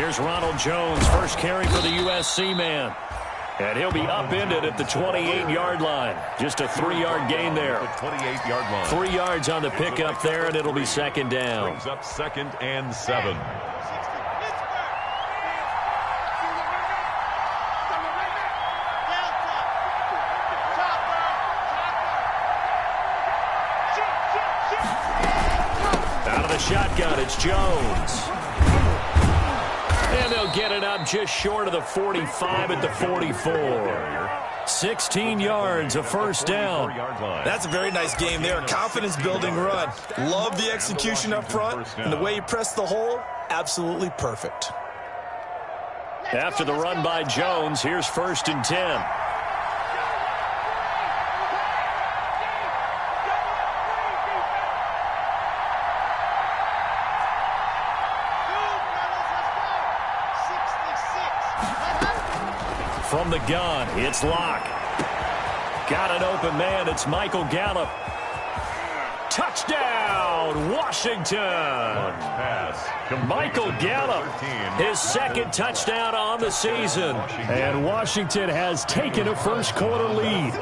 Here's Ronald Jones, first carry for the USC man. And he'll be upended at the 28-yard line. Just a 3-yard gain there. The 28-yard line. 3 yards on the pickup there, and it'll be second down. Brings up 2nd and 7. Out of the shotgun, it's Jones. And they'll get it up just short of the 45 at the 44. 16 yards, a first down. That's a very nice game there. Confidence-building run. Love the execution up front. And the way he pressed the hole, absolutely perfect. After the run by Jones, here's 1st and 10. From the gun, it's Locke. Got an open man. It's Michael Gallup. Touchdown, Washington. Michael Gallup, his 2nd touchdown on the season. And Washington has taken a first-quarter lead.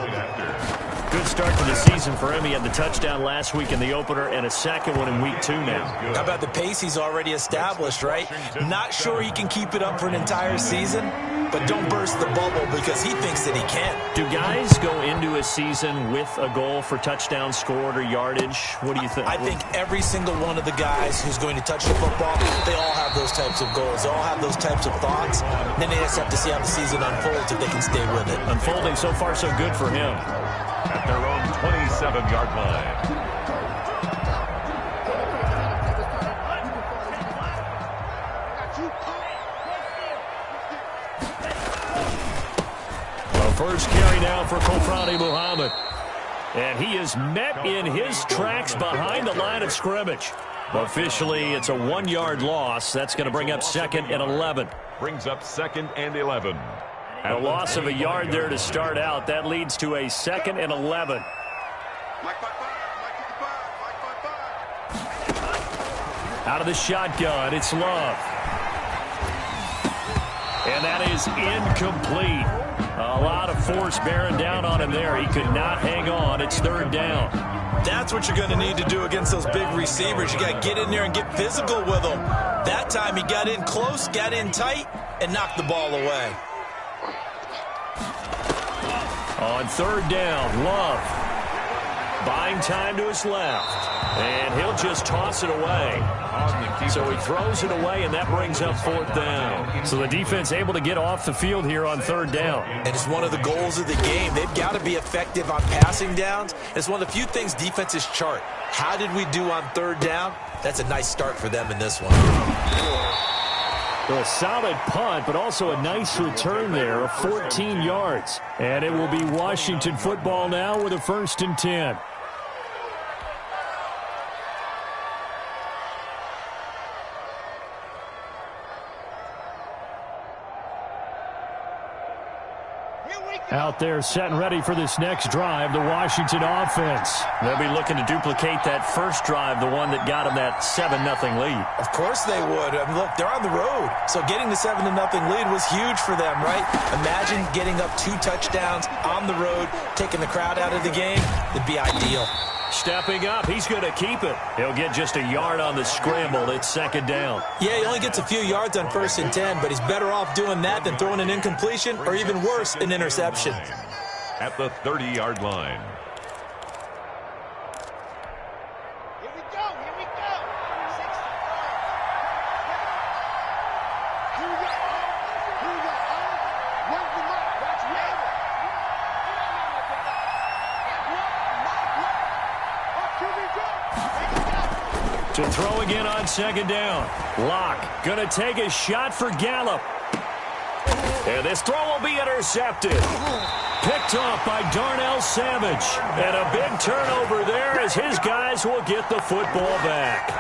Good start to the season for him. He had the touchdown last week in the opener and a second one in week 2 now. How about the pace he's already established, right? Not sure he can keep it up for an entire season, but don't burst the bubble because he thinks that he can. Do guys go into a season with a goal for touchdown scored or yardage? What do you think? I think every single one of the guys who's going to touch the football, they all have those types of goals. They all have those types of thoughts. Then they just have to see how the season unfolds if they can stay with it. Unfolding so far so good for him. At their own 27-yard line. First carry now for Kofrani Muhammad. And he is met in his tracks behind the line of scrimmage. Officially, it's a 1-yard loss. That's going to bring up 2nd and 11. Brings up 2nd and 11. A loss of a yard there to start out. That leads to a 2nd and 11. Out of the shotgun, it's Love. And that is incomplete. A lot of force bearing down on him there. He could not hang on. It's 3rd down. That's what you're going to need to do against those big receivers. You got to get in there and get physical with them. That time he got in close, got in tight, and knocked the ball away. On 3rd down, Love buying time to his left. And he'll just toss it away. So he throws it away, and that brings up 4th down. So the defense able to get off the field here on 3rd down. And it's one of the goals of the game. They've got to be effective on passing downs. It's one of the few things defenses chart. How did we do on 3rd down? That's a nice start for them in this one. A solid punt, but also a nice return there of 14 yards. And it will be Washington football now with a 1st and 10. Out there set and ready for this next drive, the Washington offense. They'll be looking to duplicate that first drive, the one that got them that 7-0 lead. Of course they would. I mean, look, they're on the road. So getting the 7-0 lead was huge for them, right? Imagine getting up 2 touchdowns on the road, taking the crowd out of the game. It'd be ideal. Stepping up, he's going to keep it. He'll get just a yard on the scramble. It's 2nd down. Yeah, he only gets a few yards on 1st and 10, but he's better off doing that than throwing an incompletion or even worse, an interception. At the 30-yard line. Here we go. Here we go. 6 Who you are? Who you are? Where's the mark? Watch me. To throw again on 2nd down. Locke going to take a shot for Gallup. And this throw will be intercepted. Picked off by Darnell Savage. And a big turnover there as his guys will get the football back.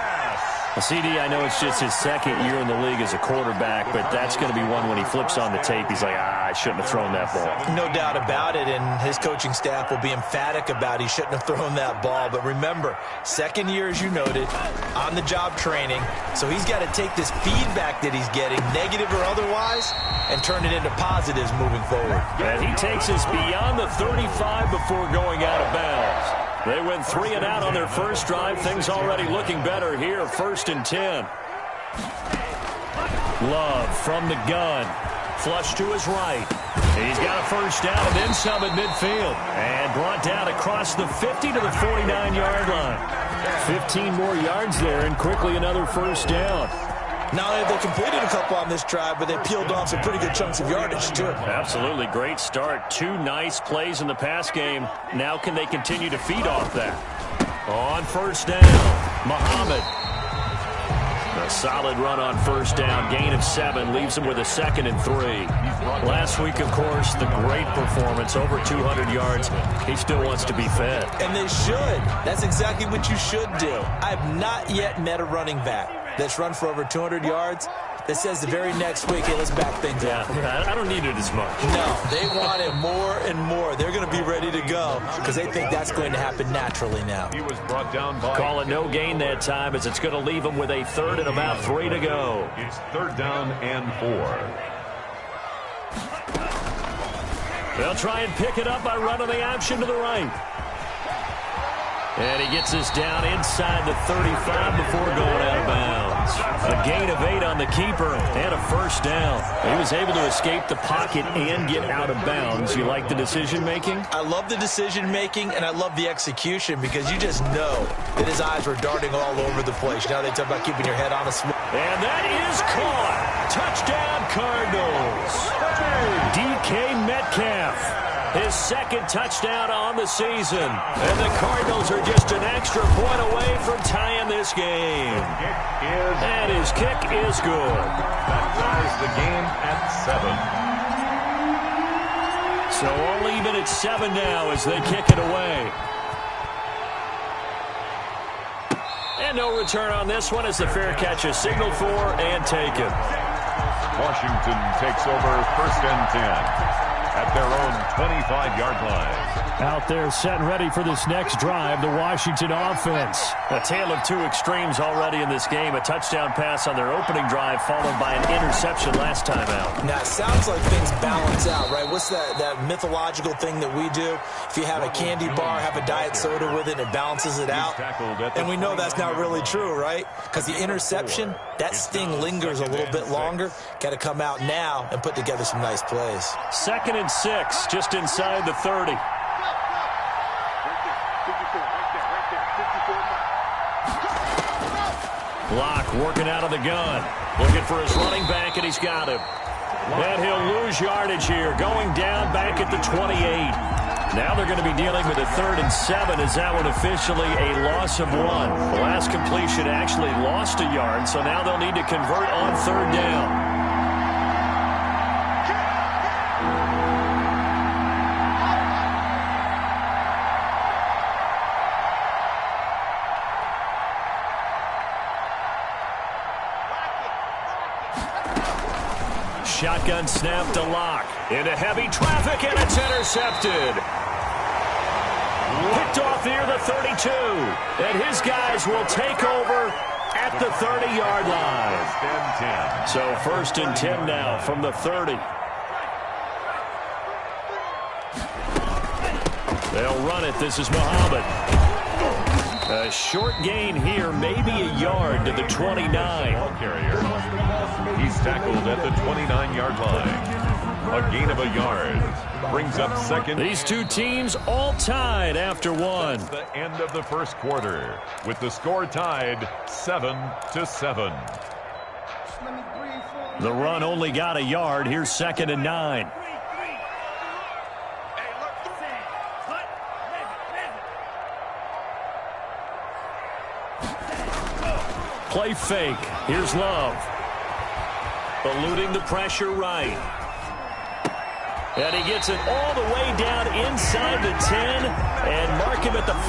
CD, I know it's just his second year in the league as a quarterback, but that's going to be one when he flips on the tape, he's like, I shouldn't have thrown that ball. No doubt about it, and his coaching staff will be emphatic about he shouldn't have thrown that ball. But remember, second year, as you noted, on-the-job training, so he's got to take this feedback that he's getting, negative or otherwise, and turn it into positives moving forward. And he takes us beyond the 35 before going out of bounds. They went 3 and out on their first drive. Things already looking better here. 1st and 10. Love from the gun. Flush to his right. He's got a first down and then some at midfield. And brought down across the 50 to the 49-yard line. 15 more yards there and quickly another first down. Not only have they completed a couple on this drive, but they peeled off some pretty good chunks of yardage, too. Absolutely. Great start. 2 nice plays in the pass game. Now can they continue to feed off that? On first down, Muhammad. A solid run on first down. Gain of 7 leaves him with a 2nd and 3. Last week, of course, the great performance. Over 200 yards. He still wants to be fed. And they should. That's exactly what you should do. I have not yet met a running back that's run for over 200 yards that says the very next week, hey, let's back things up. Yeah, I don't need it as much. No, they want it more and more. They're going to be ready to go because they think that's going to happen naturally now. He was brought down by... Call it no gain that time as it's going to leave him with a 3rd and about 3 to go. It's 3rd down and 4. They'll try and pick it up by running the option to the right. And he gets us down inside the 35 before going out of bounds. A gain of 8 on the keeper and a first down. He was able to escape the pocket and get out of bounds. You like the decision-making? I love the decision-making, and I love the execution because you just know that his eyes were darting all over the place. Now they talk about keeping your head on a swivel. And that is caught. Touchdown, Cardinals. DK Metcalf. His 2nd touchdown on the season. And the Cardinals are just an extra point away from tying this game. And his kick is good. That ties the game at 7. So all even at 7 now as they kick it away. And no return on this one as the fair catch is signaled for and taken. Washington takes over 1st and 10. At their own 25-yard line. Out there set and ready for this next drive, the Washington offense. A tale of 2 extremes already in this game. A touchdown pass on their opening drive followed by an interception last time out. Now, it sounds like things balance out, right? What's that mythological thing that we do? If you have a candy bar, have a diet soda with it, it balances it out. And we know that's not really true, right? Because the interception, that sting lingers a little bit longer. Got to come out now and put together some nice plays. 2nd and 6, just inside the 30. Locke working out of the gun. Looking for his running back, and he's got him. And he'll lose yardage here. Going down back at the 28. Now they're going to be dealing with a 3rd and 7. Is that one officially a loss of 1? The last completion actually lost a yard, so now they'll need to convert on 3rd down. Shotgun snap to Locke. Into heavy traffic, and it's intercepted. Picked off near the 32. And his guys will take over at the 30-yard line. So 1st and 10 now from the 30. They'll run it. This is Muhammad. A short gain here, maybe a yard to the 29. Ball carrier. He's tackled at the 29-yard line. A gain of a yard. Brings up 2nd. These 2 teams all tied after 1. That's the end of the first quarter. With the score tied 7-7. The run only got a yard. Here's 2nd and 9. Play fake. Here's Love. Eluding the pressure right. And he gets it all the way down inside the 10 and mark him at the 5.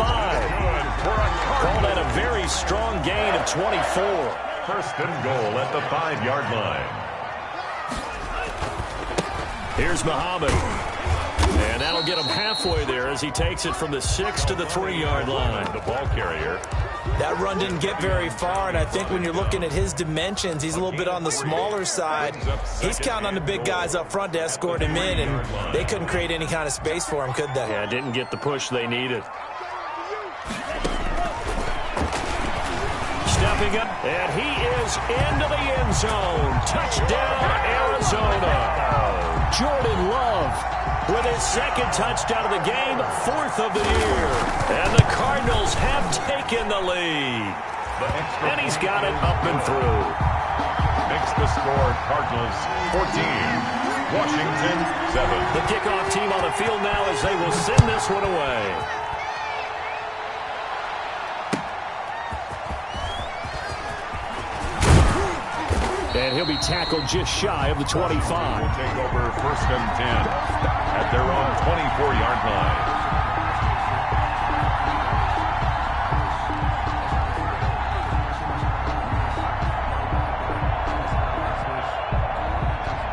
Call that a very strong gain of 24. First and goal at the 5-yard line. Here's Muhammad. And that'll get him halfway there as he takes it from the 6 to the 3-yard line. The ball carrier. That run didn't get very far, and I think when you're looking at his dimensions, he's a little bit on the smaller side. He's counting on the big guys up front to escort him in, and they couldn't create any kind of space for him, could they? Yeah, didn't get the push they needed. Stepping up, and he is into the end zone. Touchdown, Arizona. Jordan Love with his second touchdown of the game, 4th of the year. And the Cardinals have taken the lead. And he's got it up and through. Makes the score Cardinals 14, Washington 7. The kickoff team on the field now as they will send this one away. And he'll be tackled just shy of the 25. Will take over first and 10 at their own 24-yard line.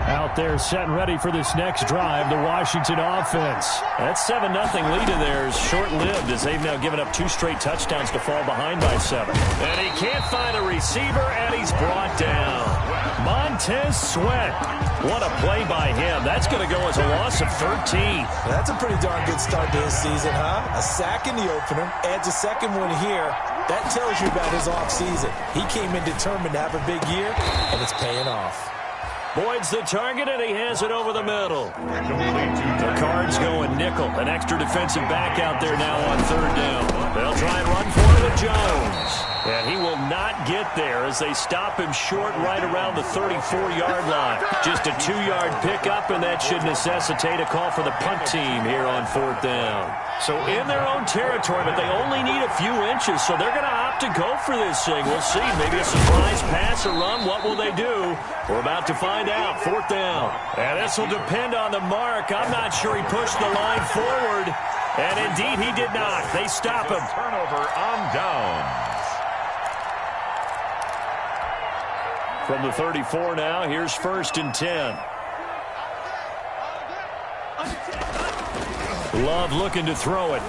Out there set and ready for this next drive, the Washington offense. That 7-0 lead of theirs short-lived as they've now given up 2 straight touchdowns to fall behind by 7. And he can't find a receiver, and he's brought down. Montez Sweat. What a play by him. That's going to go as a loss of 13. That's a pretty darn good start to his season, huh? A sack in the opener, adds a second one here. That tells you about his offseason. He came in determined to have a big year, and it's paying off. Boyd's the target, and he has it over the middle. The Cards going nickel. An extra defensive back out there now on 3rd down. They'll try and run for it with Jones. And he will not get there as they stop him short right around the 34-yard line. Just a 2-yard pickup, and that should necessitate a call for the punt team here on 4th down. So in their own territory, but they only need a few inches, so they're going to opt to go for this thing. We'll see. Maybe a surprise pass or run. What will they do? We're about to find out. 4th down. And this will depend on the mark. I'm not sure he pushed the line forward. And indeed, he did not. They stop him. Turnover on downs. From the 34 now, here's 1st and 10. Love looking to throw it.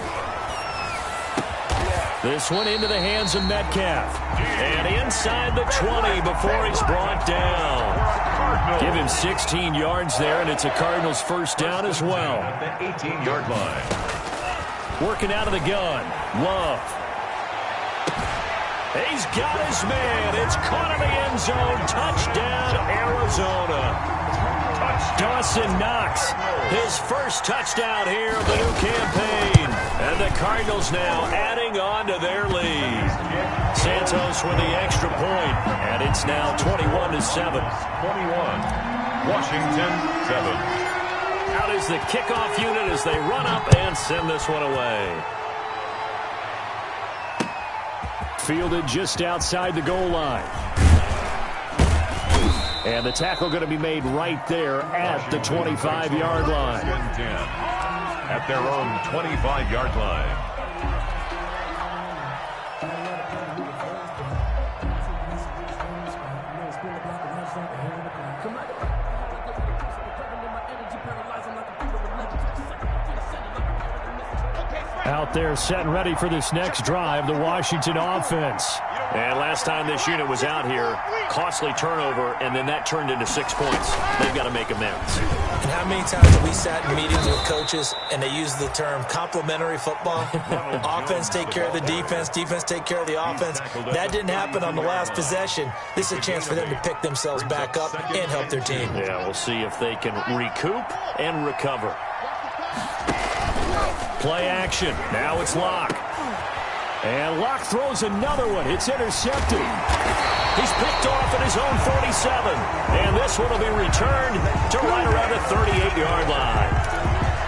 This one into the hands of Metcalf. And inside the 20 before he's brought down. Give him 16 yards there, and it's a Cardinals 1st down as well. At the 18-yard line. Working out of the gun. Love. He's got his man. It's caught in the end zone. Touchdown, Arizona. Dawson Knox, his first touchdown here of the new campaign. And the Cardinals now adding on to their lead. Santos with the extra point, and it's now 21-7. 21, Washington 7. Out is the kickoff unit as they run up and send this one away. Fielded just outside the goal line. And the tackle going to be made right there at the 25-yard line. At their own 25-yard line. Out there set and ready for this next drive, the Washington offense. And last time this unit was out here, costly turnover, and then that turned into 6 points. They've got to make amends. And how many times have we sat in meetings with coaches and they use the term complementary football? Offense take care of the defense, defense take care of the offense. That didn't happen on the last possession. This is a chance for them to pick themselves back up and help their team. Yeah, we'll see if they can recoup and recover. Play action. Now it's Locke. And Locke throws another one. It's intercepted. He's picked off at his own 47. And this one will be returned to right around the 38-yard line.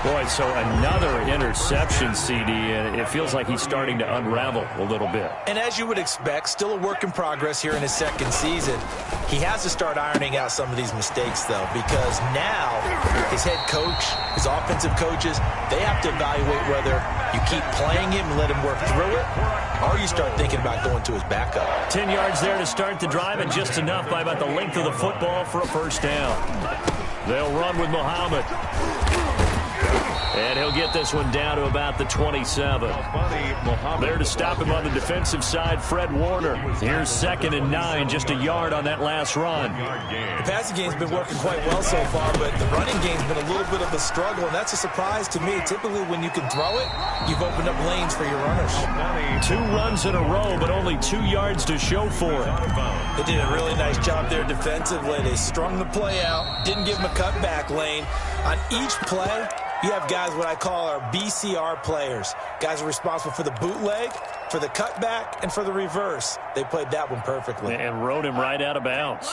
Boy, so another interception, CD, and it feels like he's starting to unravel a little bit. And as you would expect, still a work in progress here in his second season. He has to start ironing out some of these mistakes, though, because now his head coach, his offensive coaches, they have to evaluate whether you keep playing him and let him work through it, or you start thinking about going to his backup. 10 yards there to start the drive, and just enough by about the length of the football for a first down. They'll run with Muhammad. And he'll get this one down to about the 27. There to stop him on the defensive side, Fred Warner. Here's 2nd and 9, just a yard on that last run. The passing game's been working quite well so far, but the running game's been a little bit of a struggle, and that's a surprise to me. Typically, when you can throw it, you've opened up lanes for your runners. 2 runs in a row, but only 2 yards to show for it. They did a really nice job there defensively. They strung the play out, didn't give him a cutback lane. On each play, you have guys what I call our BCR players. Guys are responsible for the bootleg, for the cutback, and for the reverse. They played that one perfectly. And rode him right out of bounds.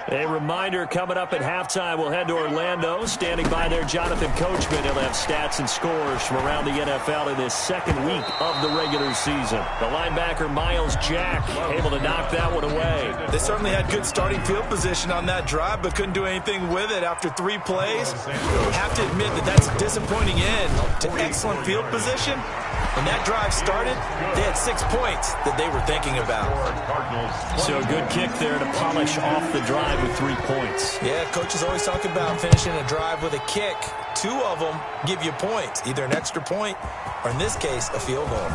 A reminder, coming up at halftime, we'll head to Orlando. Standing by there, Jonathan Coachman. He'll have stats and scores from around the NFL in this second week of the regular season. The linebacker, Miles Jack, able to knock that one away. They certainly had good starting field position on that drive, but couldn't do anything with it after 3 plays. You have to admit that that's a disappointing end to excellent field position. When that drive started, they had 6 points that they were thinking about. So a good kick there to polish off the drive with 3 points. Yeah, coaches always talk about finishing a drive with a kick. 2 of them give you points, either an extra point or, in this case, a field goal.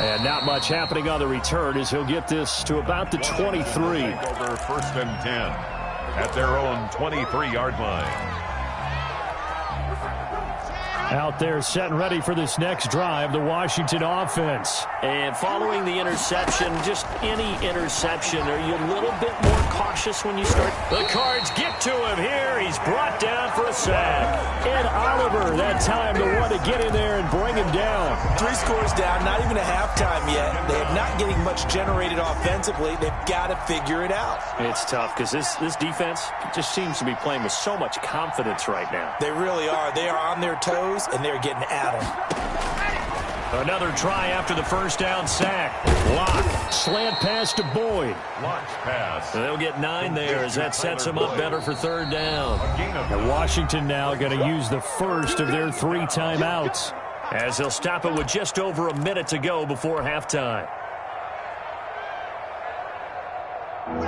And not much happening on the return as he'll get this to about the 23. Over 1st and 10 at their own 23-yard line. Out there set and ready for this next drive, the Washington offense. And following the interception, just any interception, are you a little bit more cautious when you start? The Cards get to him here. He's brought down for a sack. Ed Oliver, that time the one to get in there and bring him down. 3 scores down, not even a halftime yet. They are not getting much generated offensively. They've got to figure it out. It's tough because this defense just seems to be playing with so much confidence right now. They really are. They are on their toes, and they're getting at them. Another try after the first down sack. Locke, slant pass to Boyd. Launch pass. They'll get 9 there as that sets them up better for 3rd down. And Washington now going to use the first of their 3 timeouts as they'll stop it with just over a minute to go before halftime.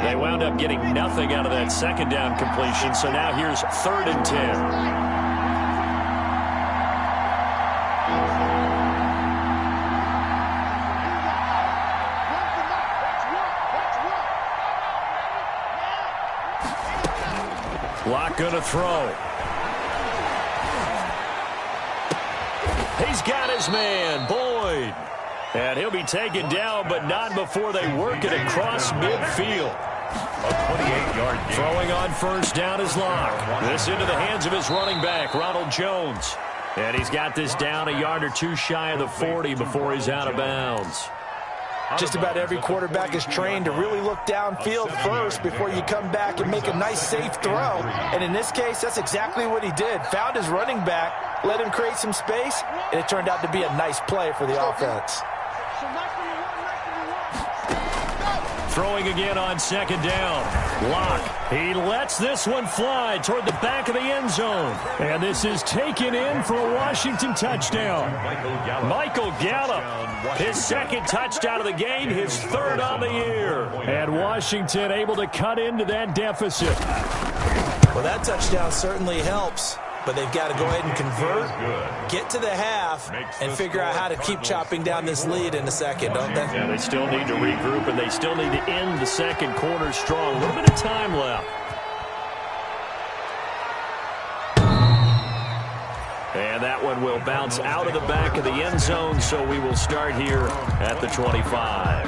They wound up getting nothing out of that 2nd down completion, so now here's 3rd and 10. Locke going to throw. He's got his man, Boyd. And he'll be taken down, but not before they work it across midfield. A 28-yard gain. Throwing on 1st down is Locke. This into the hands of his running back, Ronald Jones. And he's got this down a yard or 2 shy of the 40 before he's out of bounds. Just about every quarterback is trained to really look downfield first before you come back and make a nice, safe throw. And in this case, that's exactly what he did. Found his running back, let him create some space, and it turned out to be a nice play for the offense. Throwing again on 2nd down. Locke, he lets this one fly toward the back of the end zone. And this is taken in for a Washington touchdown. Michael Gallup, his 2nd touchdown of the game, his 3rd on the year. And Washington able to cut into that deficit. Well, that touchdown certainly helps. But they've got to go ahead and convert, get to the half, and figure out how to keep chopping down this lead in the 2nd, don't they? Yeah, they still need to regroup, and they still need to end the 2nd quarter strong. A little bit of time left. And that one will bounce out of the back of the end zone, so we will start here at the 25.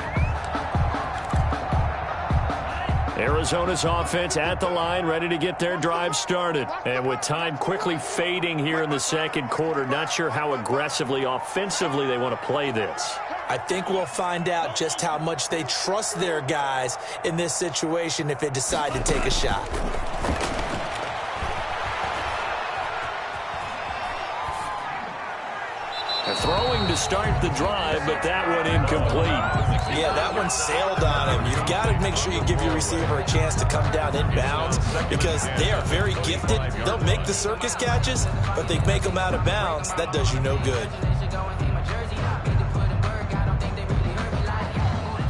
Arizona's offense at the line, ready to get their drive started. And with time quickly fading here in the 2nd quarter, not sure how aggressively, offensively they want to play this. I think we'll find out just how much they trust their guys in this situation if they decide to take a shot. And throwing to start the drive, but that one incomplete. Yeah, that one sailed on him. You've got to make sure you give your receiver a chance to come down inbounds because they are very gifted. They'll make the circus catches, but they make them out of bounds. That does you no good.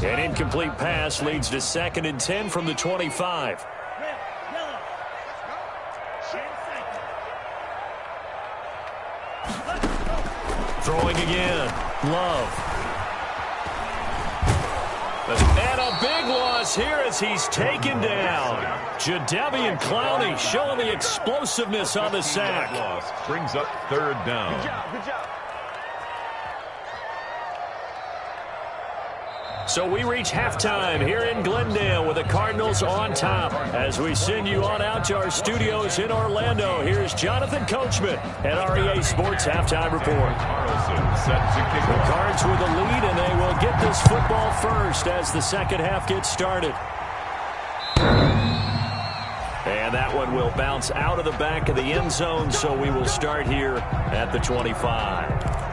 An incomplete pass leads to 2nd and 10 from the 25. Throwing again. Love. And a big loss here as he's taken down. Jadeveon Clowney showing the explosiveness on the sack. Loss brings up 3rd down. Good job. So we reach halftime here in Glendale with the Cardinals on top. As we send you on out to our studios in Orlando, here's Jonathan Coachman at REA Sports Halftime Report. Carlson set to kick The off. Cards with a lead, and they will get this football first as the second half gets started. And that one will bounce out of the back of the end zone, so we will start here at the 25.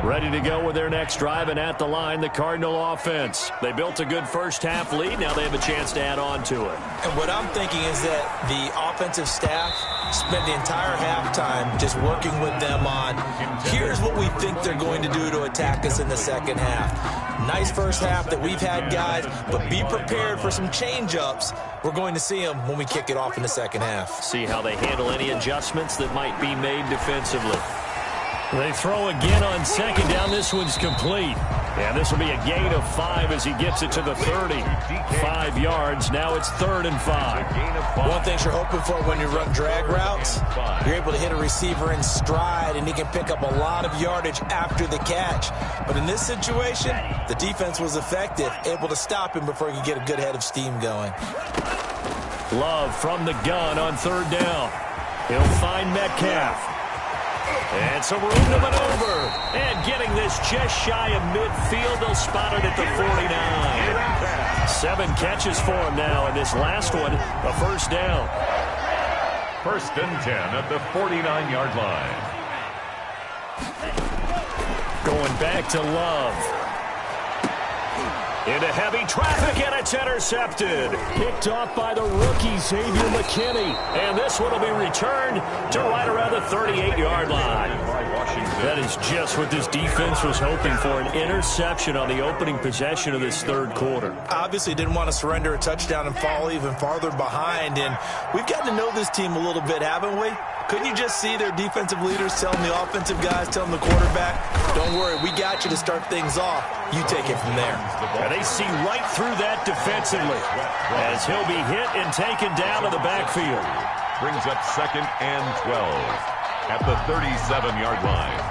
Ready to go with their next drive, and at the line, the Cardinal offense. They built a good first-half lead. Now they have a chance to add on to it. And what I'm thinking is that the offensive staff spent the entire halftime just working with them on, here's what we think they're going to do to attack us in the second half. Nice first half that we've had, guys, but be prepared for some change-ups. We're going to see them when we kick it off in the second half. See how they handle any adjustments that might be made defensively. They throw again on second down. This one's complete. And this will be a gain of 5 as he gets it to the 30. 5 yards. Now it's 3rd and 5. One thing you're hoping for when you run drag routes, you're able to hit a receiver in stride, and he can pick up a lot of yardage after the catch. But in this situation, the defense was effective, able to stop him before he could get a good head of steam going. Love from the gun on 3rd down. He'll find Metcalf. And some room to maneuver. And getting this just shy of midfield, they'll spot it at the 49. 7 catches for him now, and this last one, a first down. 1st and 10 at the 49-yard line. Going back to Love. Into heavy traffic, and it's intercepted. Picked off by the rookie, Xavier McKinney. And this one will be returned to right around the 38-yard line. That is just what this defense was hoping for, an interception on the opening possession of this 3rd quarter. Obviously didn't want to surrender a touchdown and fall even farther behind. And we've gotten to know this team a little bit, haven't we? Couldn't you just see their defensive leaders telling the offensive guys, telling the quarterback, don't worry, we got you to start things off. You take it from there. And they see right through that defensively as he'll be hit and taken down to the backfield. Brings up 2nd and 12 at the 37-yard line.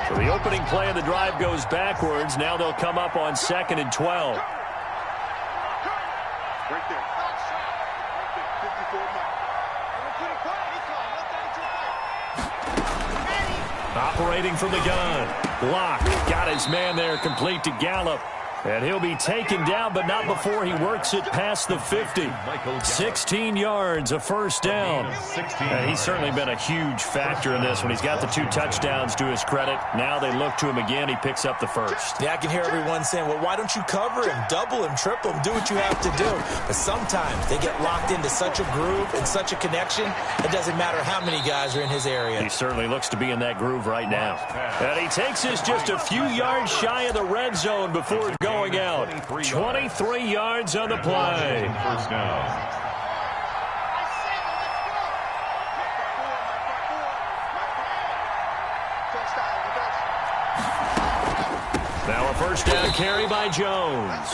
So the opening play of the drive goes backwards. Now they'll come up on 2nd and 12. Right there. 54 miles. Operating from the gun. Locke got his man there complete to Gallup. And he'll be taken down, but not before he works it past the 50. 16 yards, a first down. And he's certainly been a huge factor in this when he's got the 2 touchdowns to his credit. Now they look to him again. He picks up the first. Yeah, I can hear everyone saying, well, why don't you cover him, double him, triple him, do what you have to do. But sometimes they get locked into such a groove and such a connection, it doesn't matter how many guys are in his area. He certainly looks to be in that groove right now. And he takes us just a few yards shy of the red zone before going out. 23 yards on the play. First down. Now a first down carry by Jones.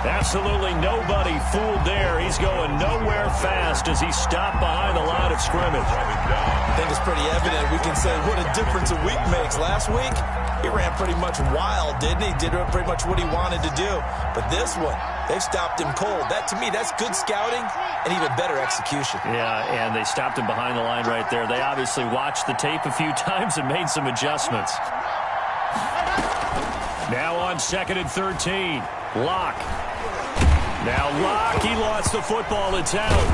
Absolutely nobody fooled there. He's going nowhere fast as he stopped behind the line of scrimmage. I think it's pretty evident. We can say what a difference a week makes. Last week, he ran pretty much wild, didn't he? Did pretty much what he wanted to do. But this one, they've stopped him cold. That, to me, that's good scouting and even better execution. Yeah, and they stopped him behind the line right there. They obviously watched the tape a few times and made some adjustments. Now on 2nd and 13, Locke. Now Locke, he lost the football. It's out.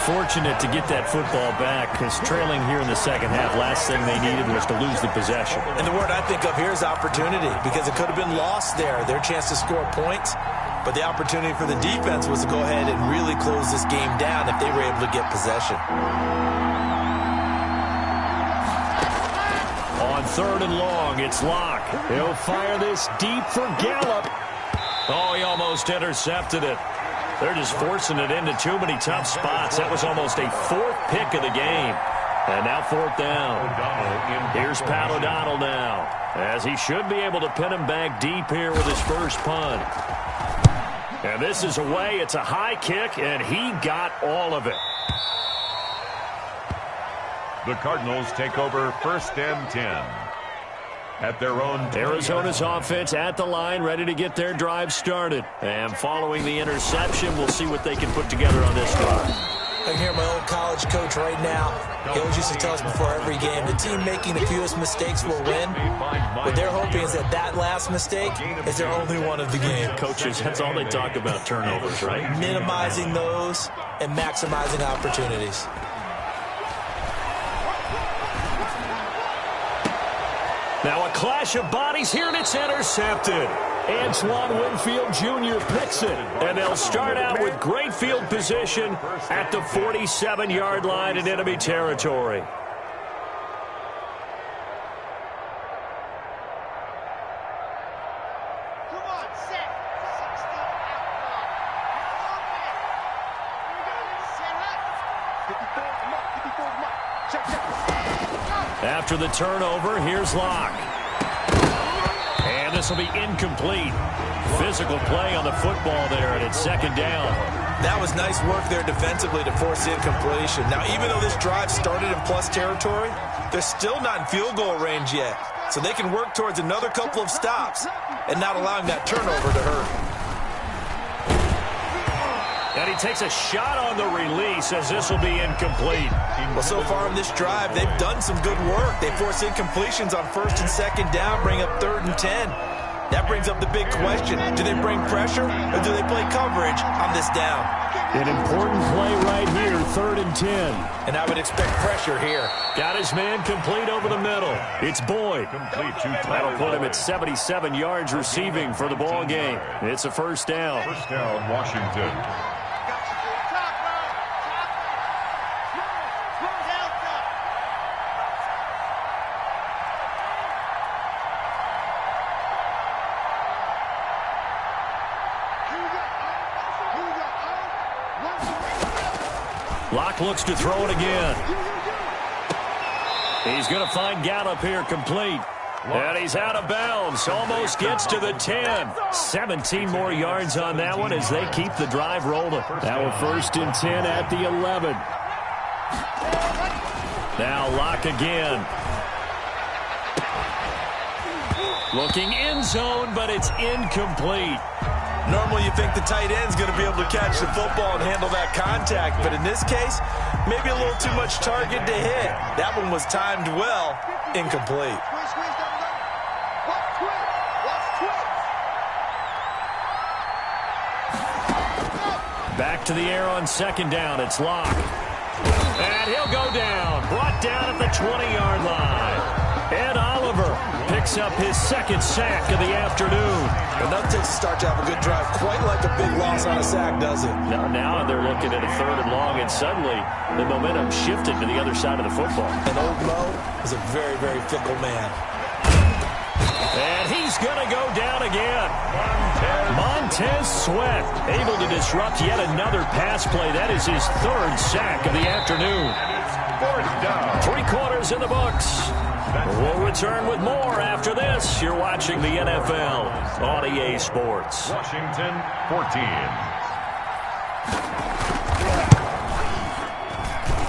fortunate to get that football back because trailing here in the second half, last thing they needed was to lose the possession. And the word I think of here is opportunity because it could have been lost there, their chance to score points. But the opportunity for the defense was to go ahead and really close this game down if they were able to get possession. On 3rd and long, it's Locke. He'll fire this deep for Gallup. Oh, he almost intercepted it. They're just forcing it into too many tough spots. That was almost a 4th pick of the game. And now 4th down. Here's Pat O'Donnell now, as he should be able to pin him back deep here with his first punt. And this is away. It's a high kick, and he got all of it. The Cardinals take over 1st and 10. At their own Arizona's offense at the line, ready to get their drive started. And following the interception, we'll see what they can put together on this drive. I can hear my old college coach right now. He always used to tell us before every game, the team making the fewest mistakes will win. What they're hoping is that that last mistake is their only one of the game. Coaches, that's all they talk about, turnovers, right? Minimizing those and maximizing opportunities. Now a clash of bodies here, and it's intercepted. Antoine Winfield Jr. picks it, and they'll start out with great field position at the 47-yard line in enemy territory. Come on, set. 16 After the turnover, here's Locke. And this will be incomplete. Physical play on the football there, and it's 2nd down. That was nice work there defensively to force the incompletion. Now, even though this drive started in plus territory, they're still not in field goal range yet. So they can work towards another couple of stops and not allowing that turnover to hurt. And he takes a shot on the release as this will be incomplete. Well, so far on this drive, they've done some good work. They force incompletions on 1st and 2nd down, bring up 3rd and 10. That brings up the big question. Do they bring pressure or do they play coverage on this down? An important play right here, 3rd and 10. And I would expect pressure here. Got his man complete over the middle. It's Boyd. That'll put him at 77 yards receiving for the ball game. It's a 1st down. 1st down, Washington. Locke looks to throw it again. He's going to find Gallup here complete. And he's out of bounds. Almost gets to the 10. 17 more yards on that one as they keep the drive rolling. Now we're 1st and 10 at the 11. Now Locke again. Looking end zone, but it's incomplete. Normally you think the tight end's going to be able to catch the football and handle that contact, but in this case, maybe a little too much target to hit. That one was timed well, incomplete. Back to the air on 2nd down. It's Locke. And he'll go down. Brought down at the 20-yard line. Ed Oliver picks up his 2nd sack of the afternoon. And that takes a start to have a good drive. Quite like a big loss on a sack, does it? Now they're looking at a 3rd and long, and suddenly the momentum shifted to the other side of the football. And old Mo is a very, very fickle man. And he's going to go down again. Montez Sweat able to disrupt yet another pass play. That is his 3rd sack of the afternoon. 4th down. 3/4 in the books. We'll return with more after this. You're watching the NFL on EA Sports. Washington 14.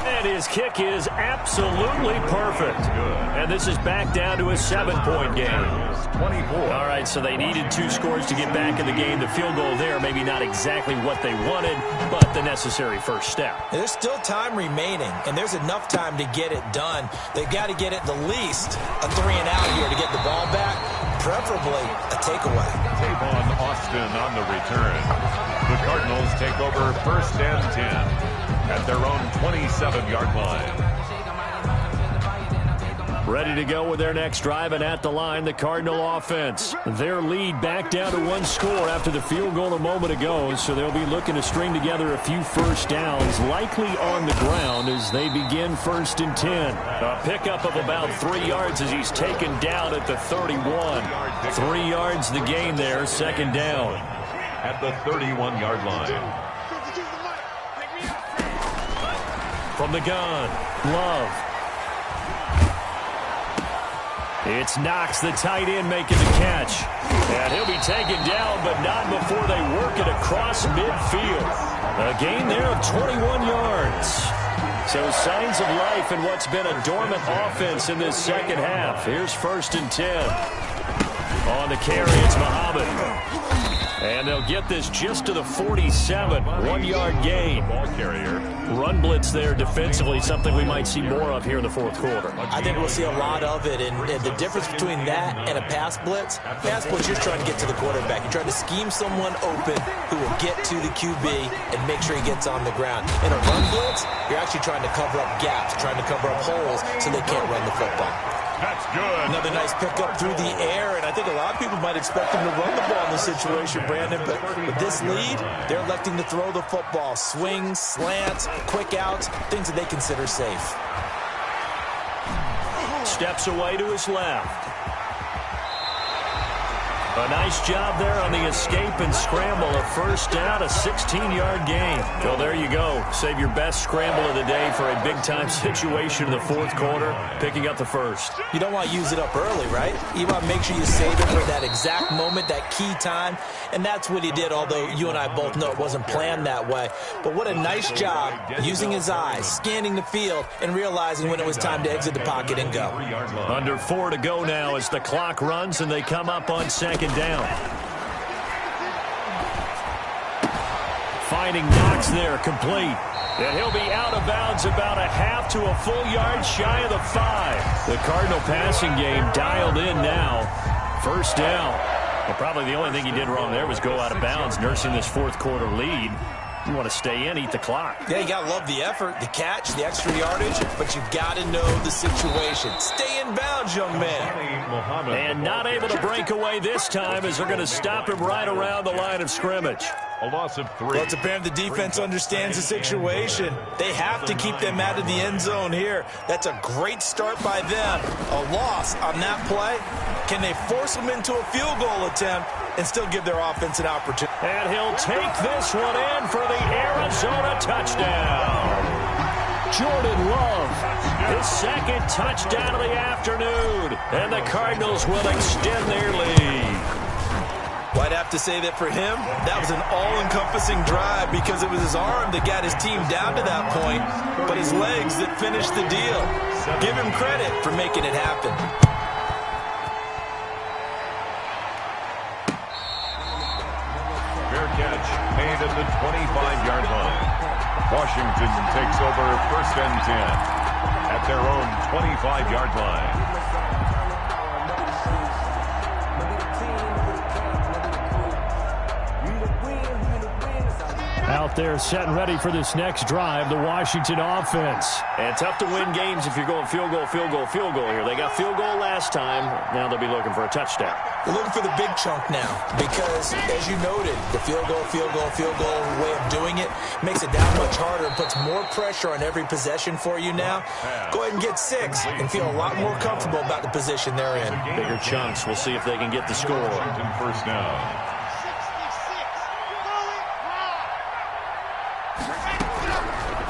And his kick is absolutely perfect. And this is back down to a 7-point game. 24. All right, so they needed 2 scores to get back in the game. The field goal there, maybe not exactly what they wanted, but the necessary first step. There's still time remaining, and there's enough time to get it done. They've got to get at the least a 3-and-out here to get the ball back, preferably a takeaway. Tavon Austin on the return. The Cardinals take over 1st and 10 at their own 27-yard line. Ready to go with their next drive, and at the line, the Cardinal offense. Their lead back down to 1 score after the field goal a moment ago, so they'll be looking to string together a few first downs, likely on the ground as they begin 1st and 10. A pickup of about 3 yards as he's taken down at the 31. 3 yards the gain there, 2nd down. At the 31-yard line. From the gun, Love. It's Knox, the tight end, making the catch. And he'll be taken down, but not before they work it across midfield. A gain there of 21 yards. So signs of life in what's been a dormant offense in this second half. Here's 1st and 10. On the carry, it's Muhammad. And they'll get this just to the 47. 1-yard gain. Ball carrier. Run blitz there defensively, something we might see more of here in the 4th quarter. I think we'll see a lot of it, and the difference between that and a pass blitz, you're trying to get to the quarterback. You're trying to scheme someone open who will get to the QB and make sure he gets on the ground. In a run blitz, you're actually trying to cover up gaps, trying to cover up holes so they can't run the football. That's good. Another nice pickup through the air, and I think a lot of people might expect him to run the ball in this situation, Brandon, but with this lead, they're electing to throw the football. Swings, slants, quick outs, things that they consider safe. Steps away to his left. A nice job there on the escape and scramble. A 1st down, a 16-yard gain. Well, there you go. Save your best scramble of the day for a big-time situation in the 4th quarter, picking up the 1st. You don't want to use it up early, right? You want to make sure you save it for that exact moment, that key time, and that's what he did, although you and I both know it wasn't planned that way. But what a nice job using his eyes, scanning the field, and realizing when it was time to exit the pocket and go. Under 4 to go now as the clock runs and they come up on 2nd down. Finding Knox there, complete. And he'll be out of bounds about a half to a full yard shy of the 5. The Cardinal passing game dialed in now. 1st down. Well, probably the only thing he did wrong there was go out of bounds, nursing this 4th quarter lead. You want to stay in, eat the clock. Yeah, you got to love the effort, the catch, the extra yardage, but you got to know the situation. Stay in bounds, young man. And not able to break away this time as they're going to stop him right around the line of scrimmage. A loss of 3. Well, it's apparent the defense understands the situation. They have to keep them out of the end zone here. That's a great start by them. A loss on that play. Can they force them into a field goal attempt and still give their offense an opportunity? And he'll take this one in for the Arizona touchdown. Jordan Love, his 2nd touchdown of the afternoon. And the Cardinals will extend their lead. Well, I'd have to say that for him, that was an all-encompassing drive because it was his arm that got his team down to that point, but his legs that finished the deal. Give him credit for making it happen. Fair catch made at the 25-yard line. Washington takes over 1st and 10 at their own 25-yard line. Out there set and ready for this next drive, the Washington offense. And tough to win games if you're going field goal, field goal, field goal here. They got field goal last time. Now they'll be looking for a touchdown. They're looking for the big chunk now because, as you noted, the field goal way of doing it makes it that much harder and puts more pressure on every possession for you now. Go ahead and get 6 and feel a lot more comfortable about the position they're in. Bigger chunks. We'll see if they can get the score. Washington 1st down.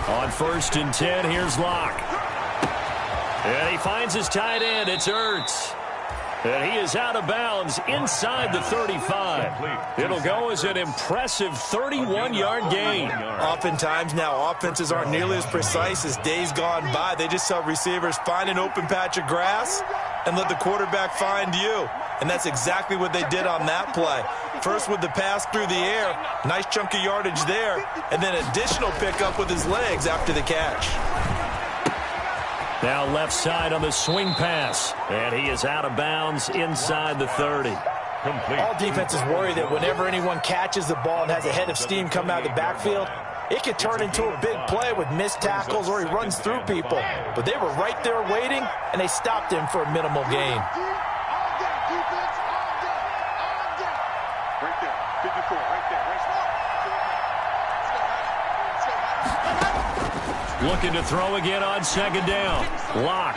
On 1st and 10, here's Locke. And he finds his tight end. It's Ertz. And he is out of bounds inside the 35. It'll go as an impressive 31-yard gain. Oftentimes now, offenses aren't nearly as precise as days gone by. They just tell receivers, find an open patch of grass and let the quarterback find you. And that's exactly what they did on that play. First with the pass through the air, nice chunk of yardage there, and then additional pickup with his legs after the catch. Now left side on the swing pass, and he is out of bounds inside the 30. complete. All defenses worry that whenever anyone catches the ball and has a head of steam come out of the backfield, it could turn into a big play with missed tackles or he runs through people. But they were right there waiting, and they stopped him for a minimal gain. Right there, 54, right there, Looking to throw again on second down. Lock.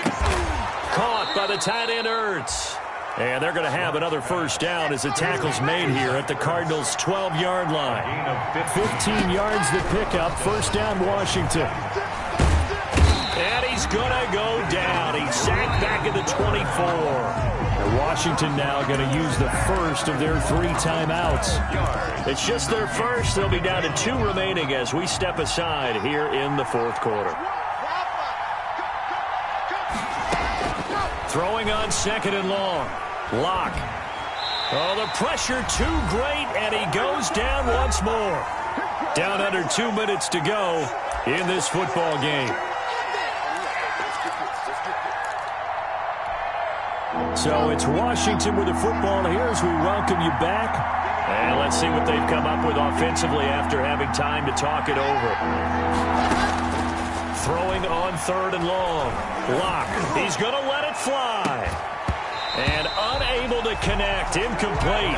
Caught by the tight end, Ertz. And they're going to have another first down as the tackle's made here at the Cardinals' 12-yard line. 15 yards to pick up. First down, Washington. And he's going to go down. He's sacked back at the 24. And Washington now going to use the first of their 3 timeouts. It's just their first. They'll be down to 2 remaining as we step aside here in the fourth quarter. Throwing on second and long. Lock. Oh, the pressure too great, and he goes down once more. Down under 2 minutes to go in this football game. So it's Washington with the football here as we welcome you back. And let's see what they've come up with offensively after having time to talk it over. Throwing on third and long. Lock. He's going to let it fly. And unable to connect. Incomplete.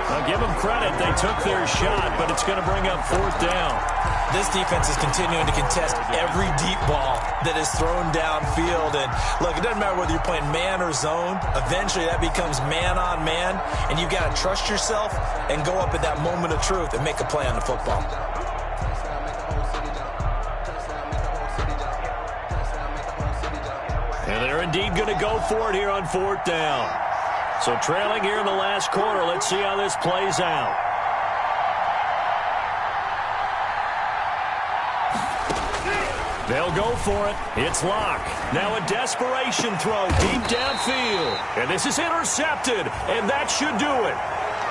I'll give them credit. They took their shot, but it's going to bring up fourth down. This defense is continuing to contest every deep ball that is thrown downfield. And, look, it doesn't matter whether you're playing man or zone. Eventually, that becomes man on man. And you've got to trust yourself and go up at that moment of truth and make a play on the football. And they're indeed going to go for it here on fourth down. So trailing here in the last quarter. Let's see how this plays out. They'll go for it. It's Lock. Now a desperation throw deep downfield. And this is intercepted. And that should do it.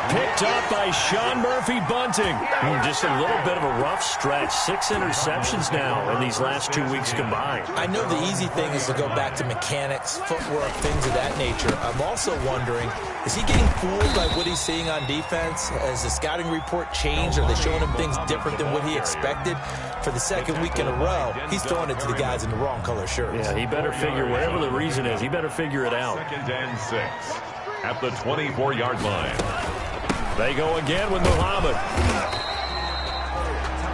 Picked up by Sean Murphy-Bunting. Just a little bit of a rough stretch. 6 interceptions now in these last 2 weeks combined. I know the easy thing is to go back to mechanics, footwork, things of that nature. I'm also wondering, is he getting fooled by what he's seeing on defense? Has the scouting report changed? Are they showing him things different than what he expected? For the second week in a row, he's throwing it to the guys in the wrong color shirts. Yeah, he better figure, whatever the reason is, he better figure it out. 2nd and 6 at the 24-yard line. They go again with Muhammad.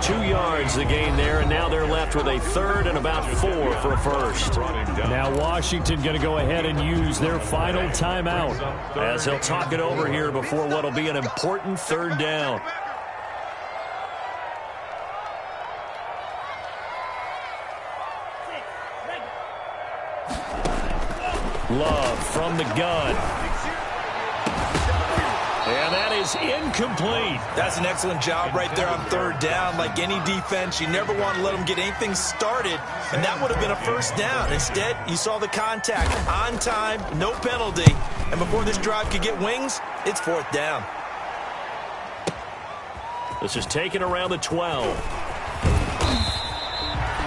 2 yards the gain there, and now they're left with a third and about 4 for a first. Now Washington going to go ahead and use their final timeout as he'll talk it over here before what will be an important third down. Love from the gun. And that is incomplete. That's an excellent job right there on third down. Like any defense, you never want to let them get anything started, and that would have been a first down. Instead, you saw the contact on time, no penalty, and before this drive could get wings, it's fourth down. This is taken around the 12.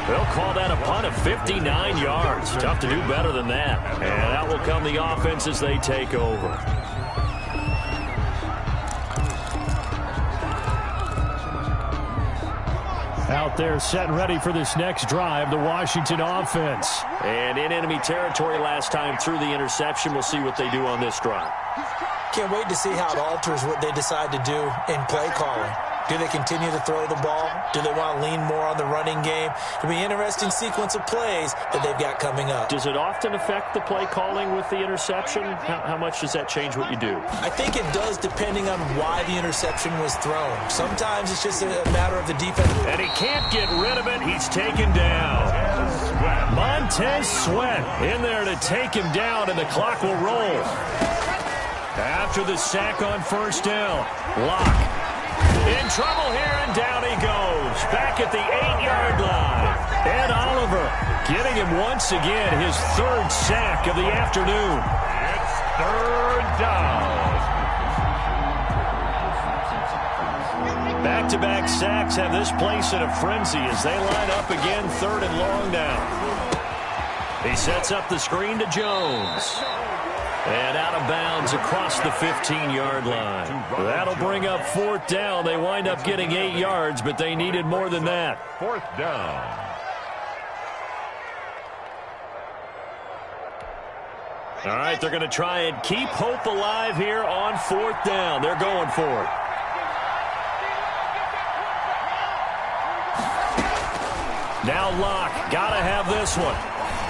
They'll call that a punt of 59 yards. Tough to do better than that. And out will come the offense as they take over. Out there set and ready for this next drive, the Washington offense. And in enemy territory last time through the interception. We'll see what they do on this drive. Can't wait to see how it alters what they decide to do in play calling. Do they continue to throw the ball? Do they want to lean more on the running game? It'll be an interesting sequence of plays that they've got coming up. Does it often affect the play calling with the interception? How much does that change what you do? I think it does, depending on why the interception was thrown. Sometimes it's just a matter of the defense. And he can't get rid of it. He's taken down. Montez Sweat in there to take him down, and the clock will roll. After the sack on first down, Lock. In trouble here, and down he goes. Back at the 8-yard line. Ed Oliver getting him once again his third sack of the afternoon. It's third down. Back-to-back sacks have this place in a frenzy as they line up again, third and long now. He sets up the screen to Jones. And out of bounds across the 15-yard line. That'll bring up 4th down. They wind up getting 8 yards, but they needed more than that. 4th down. All right, they're going to try and keep hope alive here on 4th down. They're going for it. Now Locke, got to have this one.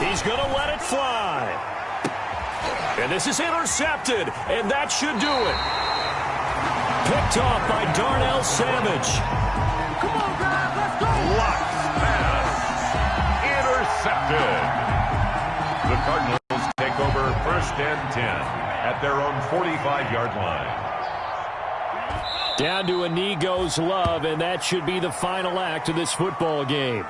He's going to let it fly. And this is intercepted, and that should do it. Picked off by Darnell Savage. Come on, guys, let's go. Locke's pass. Intercepted. The Cardinals take over 1st and 10 at their own 45-yard line. Down to a knee goes Love, and that should be the final act of this football game.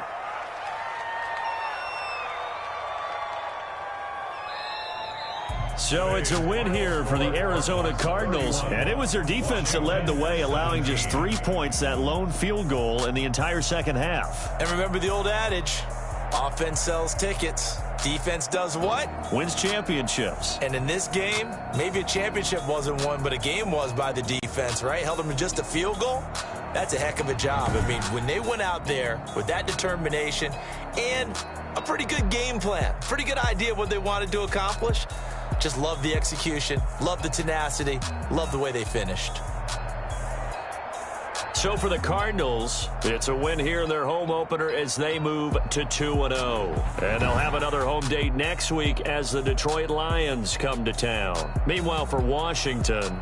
So it's a win here for the Arizona Cardinals, and it was their defense that led the way, allowing just 3 points, that lone field goal in the entire second half. And remember the old adage, offense sells tickets. Defense does what? Wins championships. And in this game, maybe a championship wasn't won, but a game was by the defense, right? Held them to just a field goal. That's a heck of a job. I mean, when they went out there with that determination and a pretty good game plan, pretty good idea of what they wanted to accomplish, just love the execution, love the tenacity, love the way they finished. So for the Cardinals, it's a win here in their home opener as they move to 2-0. And they'll have another home date next week as the Detroit Lions come to town. Meanwhile, for Washington,